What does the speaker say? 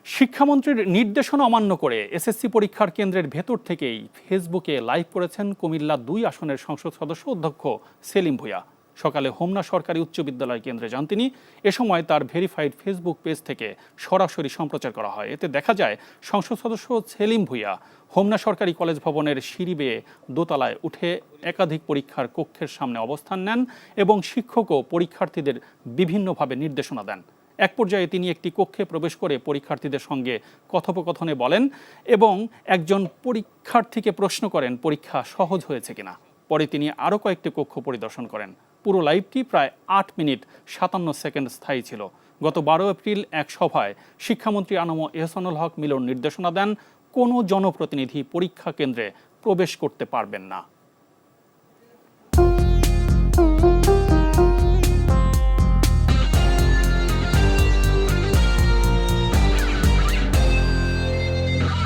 শিক্ষামন্ত্রীর নির্দেশনা অমান্য করে এসএসসি পরীক্ষার কেন্দ্রের ভেতর থেকেই ফেসবুকে লাইভ করেছেন কুমিল্লা ২ আসনের সংসদ সদস্য অধ্যক্ষ সেলিম ভূঁইয়া। সকালে হোমনা সরকারি উচ্চ বিদ্যালয় কেন্দ্রে যান তিনি। এ সময় তার ভেরিফাইড ফেসবুক পেজ থেকে সরাসরি সম্প্রচার করা হয়। এতে দেখা যায় সংসদ সদস্য সেলিম ভূঁইয়া হোমনা সরকারি কলেজ ভবনের সিঁড়ি বেয়ে দোতলায় উঠে একাধিক পরীক্ষার কক্ষের সামনে অবস্থান নেন এবং শিক্ষক ও পরীক্ষার্থীদের বিভিন্নভাবে নির্দেশনা দেন। এক পর্যায়ে তিনি একটি কক্ষে প্রবেশ করে পরীক্ষার্থীদের সঙ্গে কথোপকথনে বলেন এবং একজন পরীক্ষার্থীকে প্রশ্ন করেন পরীক্ষা সহজ হয়েছে কিনা। পরে তিনি আরও কয়েকটি কক্ষ পরিদর্শন করেন। পুরো লাইভটি প্রায় ৮ মিনিট ৫৭ সেকেন্ড স্থায়ী ছিল। গত ১২ এপ্রিল এক সভায় শিক্ষামন্ত্রী আনম এহসানুল হক মিলন নির্দেশনা দেন কোনো জনপ্রতিনিধি পরীক্ষা কেন্দ্রে প্রবেশ করতে পারবেন না।